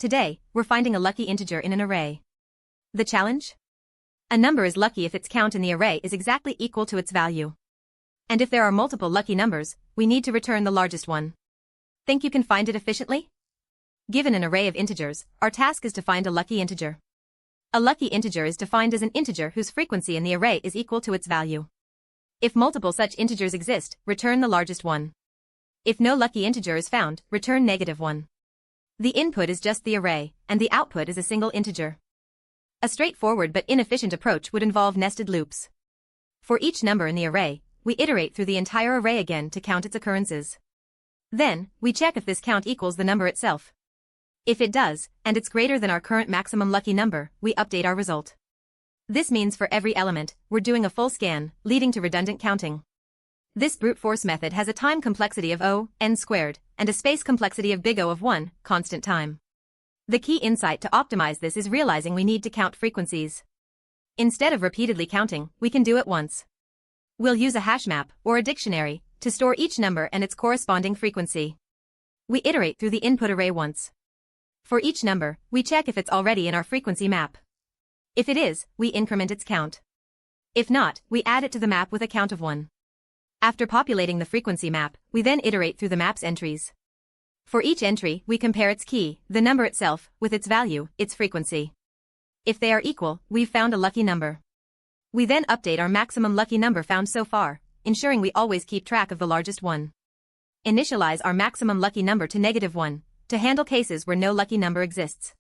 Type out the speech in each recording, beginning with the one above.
Today, we're finding a lucky integer in an array. The challenge? A number is lucky if its count in the array is exactly equal to its value. And if there are multiple lucky numbers, we need to return the largest one. Think you can find it efficiently? Given an array of integers, our task is to find a lucky integer. A lucky integer is defined as an integer whose frequency in the array is equal to its value. If multiple such integers exist, return the largest one. If no lucky integer is found, return -1. The input is just the array, and the output is a single integer. A straightforward but inefficient approach would involve nested loops. For each number in the array, we iterate through the entire array again to count its occurrences. Then, we check if this count equals the number itself. If it does, and it's greater than our current maximum lucky number, we update our result. This means for every element, we're doing a full scan, leading to redundant counting. This brute force method has a time complexity of n squared, and a space complexity of big O of 1, constant time. The key insight to optimize this is realizing we need to count frequencies. Instead of repeatedly counting, we can do it once. We'll use a HashMap, or a dictionary, to store each number and its corresponding frequency. We iterate through the input array once. For each number, we check if it's already in our frequency map. If it is, we increment its count. If not, we add it to the map with a count of 1. After populating the frequency map, we then iterate through the map's entries. For each entry, we compare its key, the number itself, with its value, its frequency. If they are equal, we've found a lucky number. We then update our maximum lucky number found so far, ensuring we always keep track of the largest one. Initialize our maximum lucky number to -1, to handle cases where no lucky number exists.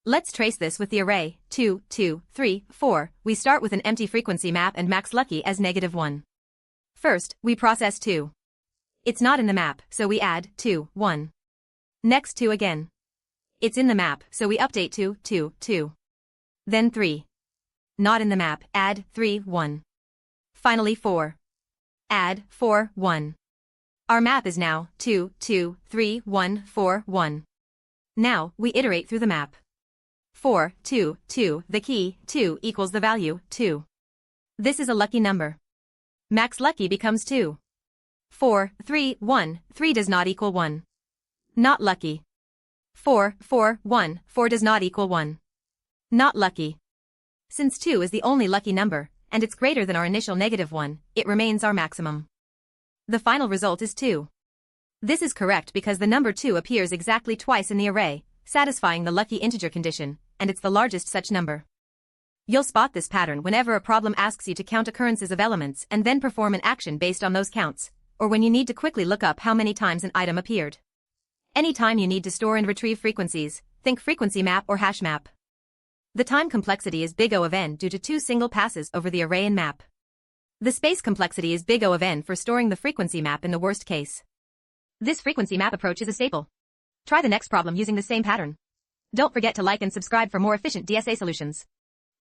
Let's trace this with the array 2, 2, 3, 4. We start with an empty frequency map and max lucky as -1. First, we process 2. It's not in the map, so we add 2, 1. Next 2 again. It's in the map, so we update to 2, 2. Then 3. Not in the map, add 3, 1. Finally 4. Add 4, 1. Our map is now 2, 2, 3, 1, 4, 1. Now, we iterate through the map. 4, 2, 2, the key, 2 equals the value, 2. This is a lucky number. Max lucky becomes 2. 4, 3, 1, 3 does not equal 1. Not lucky. 4, 4, 1, 4 does not equal 1. Not lucky. Since 2 is the only lucky number, and it's greater than our initial -1, it remains our maximum. The final result is 2. This is correct because the number 2 appears exactly twice in the array, satisfying the lucky integer condition, and it's the largest such number. You'll spot this pattern whenever a problem asks you to count occurrences of elements and then perform an action based on those counts, or when you need to quickly look up how many times an item appeared. Anytime you need to store and retrieve frequencies, think frequency map or HashMap. The time complexity is big O of n due to 2 single passes over the array and map. The space complexity is big O of n for storing the frequency map in the worst case. This frequency map approach is a staple. Try the next problem using the same pattern. Don't forget to like and subscribe for more efficient DSA solutions.